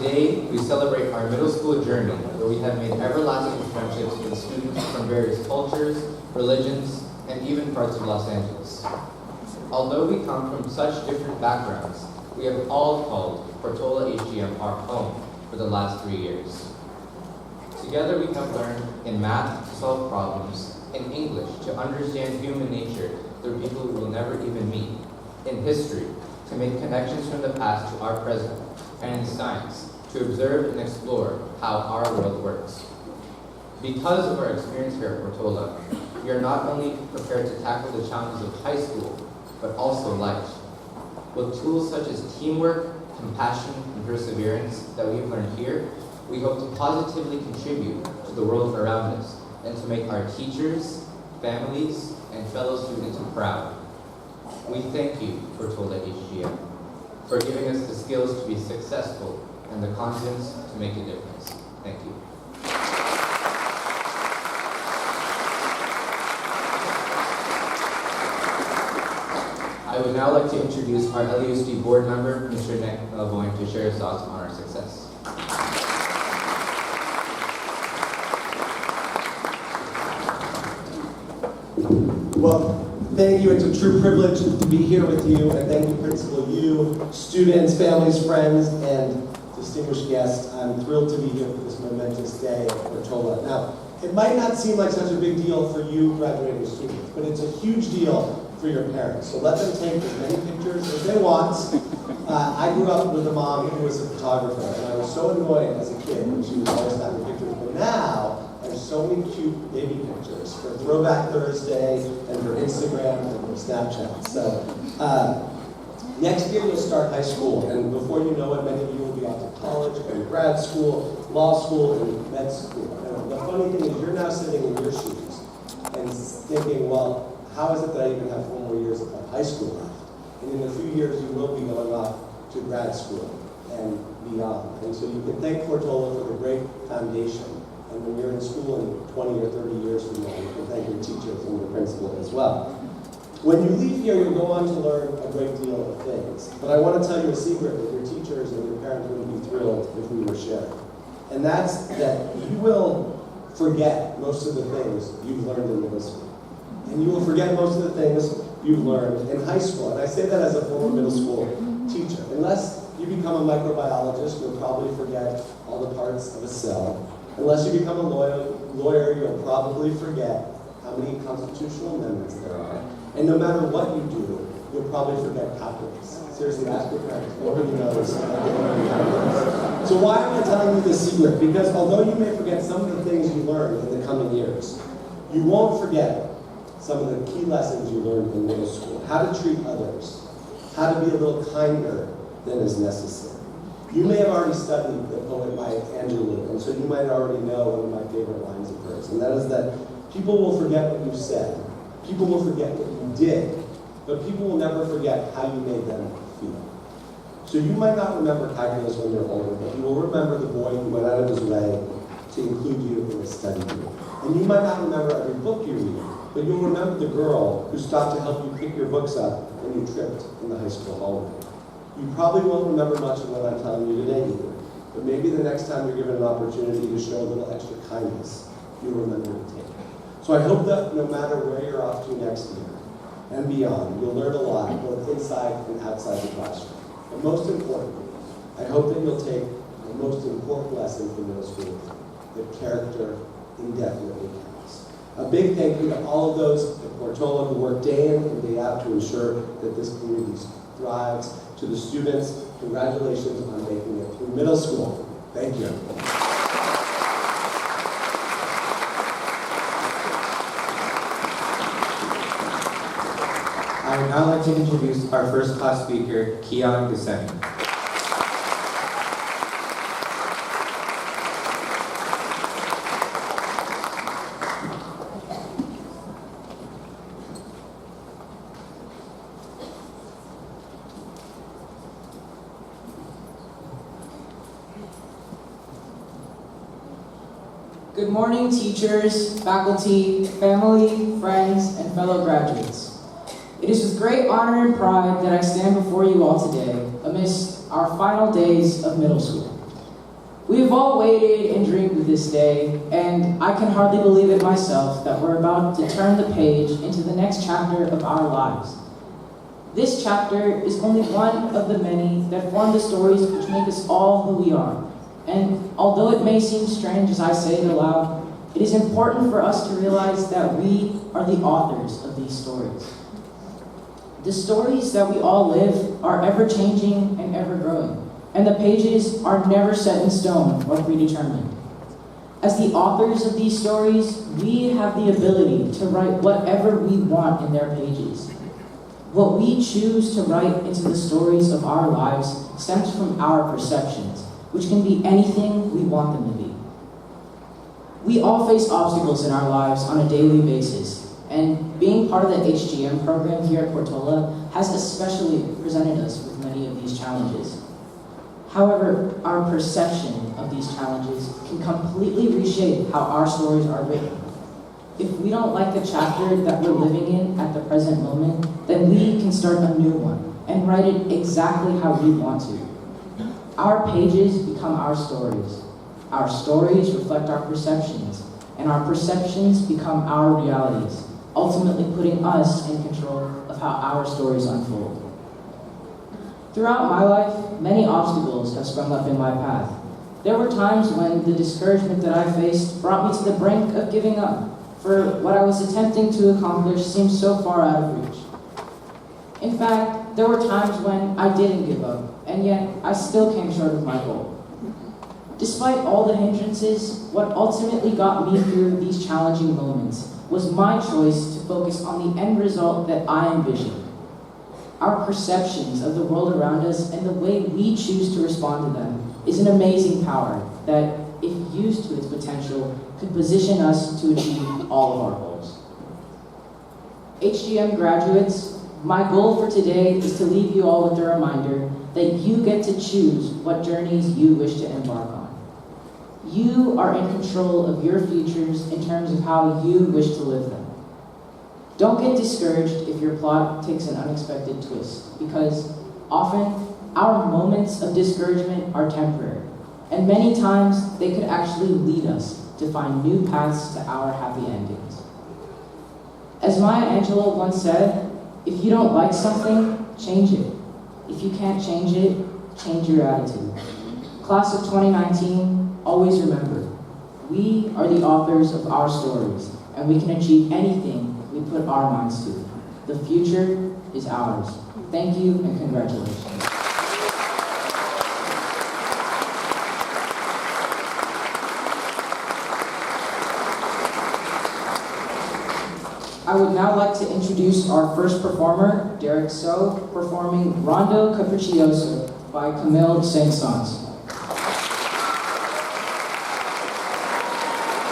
Today, we celebrate our middle school journey, where we have made everlasting friendships with students from various cultures, religions, and even parts of Los Angeles. Although we come from such different backgrounds, we have all called Portola HGM our home for the last 3 years. Together we have learned in math to solve problems, in English to understand human nature through people we will never even meet, in history to make connections from the past to our present, and in science to observe and explore how our world works. Because of our experience here at Portola, we are not only prepared to tackle the challenges of high school, but also life. With tools such as teamwork, compassion, and perseverance that we have learned here, we hope to positively contribute to the world around us and to make our teachers, families, and fellow students proud. We thank you, Portola HGM, for giving us the skills to be successful and the confidence to make a difference. Thank you. I would now like to introduce our LUSD board member, Mr. Nick Lavoine, to share his thoughts on our success. Well, thank you. It's a true privilege to be here with you, and thank you, Principal Yu, students, families, friends, and distinguished guests. I'm thrilled to be here for this momentous day at Portola. Now, it might not seem like such a big deal for you graduating students, but it's a huge deal for your parents. So let them take as many pictures as they want. I grew up with a mom who was a photographer, and I was so annoyed as a kid when she was always having pictures. But now, there's so many cute baby pictures for Throwback Thursday and for Instagram and for Snapchat. So next year you'll start high school, and before you know it, many of you will be off to college and grad school, law school, and med school. And the funny thing is you're now sitting in your shoes and thinking, well, how is it that I even have 4 more years of high school left? And in a few years you will be going off to grad school and beyond. And so you can thank Portola for the great foundation. And when you're in school in 20 or 30 years from now, you can thank your teachers and your principal as well. When you leave here, you'll go on to learn a great deal of things. But I want to tell you a secret that your teachers and your parents would be thrilled if we were sharing. And that's that you will forget most of the things you've learned in middle school. And you will forget most of the things you've learned in high school. And I say that as a former middle school teacher. Unless you become a microbiologist, you'll probably forget all the parts of a cell. Unless you become a lawyer, you'll probably forget how many constitutional amendments there are. And no matter what you do, you'll probably forget calculus. Seriously, ask your parents. Nobody knows. So why am I telling you this secret? Because although you may forget some of the things you learned in the coming years, you won't forget some of the key lessons you learned in middle school. How to treat others. How to be a little kinder than is necessary. You may have already studied the poet Maya Angelou, and so you might already know one of my favorite lines of hers, and that is that people will forget what you said, people will forget what you did, but people will never forget how you made them feel. So you might not remember calculus when you're older, but you will remember the boy who went out of his way to include you in a study group. And you might not remember every book you read, but you'll remember the girl who stopped to help you pick your books up when you tripped in the high school hallway. You probably won't remember much of what I'm telling you today either, but maybe the next time you're given an opportunity to show a little extra kindness, you'll remember to take it. So I hope that no matter where you're off to next year and beyond, you'll learn a lot, both inside and outside the classroom. But most importantly, I hope that you'll take the most important lesson from middle school, that character indefinitely counts. A big thank you to all of those at Portola who work day in and day out to ensure that this community thrives. To the students, congratulations on making it through middle school. Thank you. I would now like to introduce our first class speaker, Keon Guseni. Good morning, teachers, faculty, family, friends, and fellow graduates. It is with great honor and pride that I stand before you all today amidst our final days of middle school. We have all waited and dreamed of this day, and I can hardly believe it myself that we're about to turn the page into the next chapter of our lives. This chapter is only one of the many that form the stories which make us all who we are. And although it may seem strange as I say it aloud, it is important for us to realize that we are the authors of these stories. The stories that we all live are ever-changing and ever-growing, and the pages are never set in stone or predetermined. As the authors of these stories, we have the ability to write whatever we want in their pages. What we choose to write into the stories of our lives stems from our perceptions, which can be anything we want them to be. We all face obstacles in our lives on a daily basis, and being part of the HGM program here at Portola has especially presented us with many of these challenges. However, our perception of these challenges can completely reshape how our stories are written. If we don't like the chapter that we're living in at the present moment, then we can start a new one and write it exactly how we want to. Our pages become our stories. Our stories reflect our perceptions, and our perceptions become our realities, ultimately putting us in control of how our stories unfold. Throughout my life, many obstacles have sprung up in my path. There were times when the discouragement that I faced brought me to the brink of giving up, for what I was attempting to accomplish seemed so far out of reach. In fact, there were times when I didn't give up, and yet I still came short of my goal. Despite all the hindrances, what ultimately got me through these challenging moments was my choice to focus on the end result that I envisioned. Our perceptions of the world around us and the way we choose to respond to them is an amazing power that, if used to its potential, could position us to achieve all of our goals. HGM graduates, my goal for today is to leave you all with a reminder that you get to choose what journeys you wish to embark on. You are in control of your futures in terms of how you wish to live them. Don't get discouraged if your plot takes an unexpected twist, because often our moments of discouragement are temporary, and many times they could actually lead us to find new paths to our happy endings. As Maya Angelou once said, if you don't like something, change it. If you can't change it, change your attitude. Class of 2019, always remember, we are the authors of our stories, and we can achieve anything we put our minds to. The future is ours. Thank you and congratulations. I would now like to introduce our first performer, Derek So, performing Rondo Capriccioso by Camille Saint-Saëns.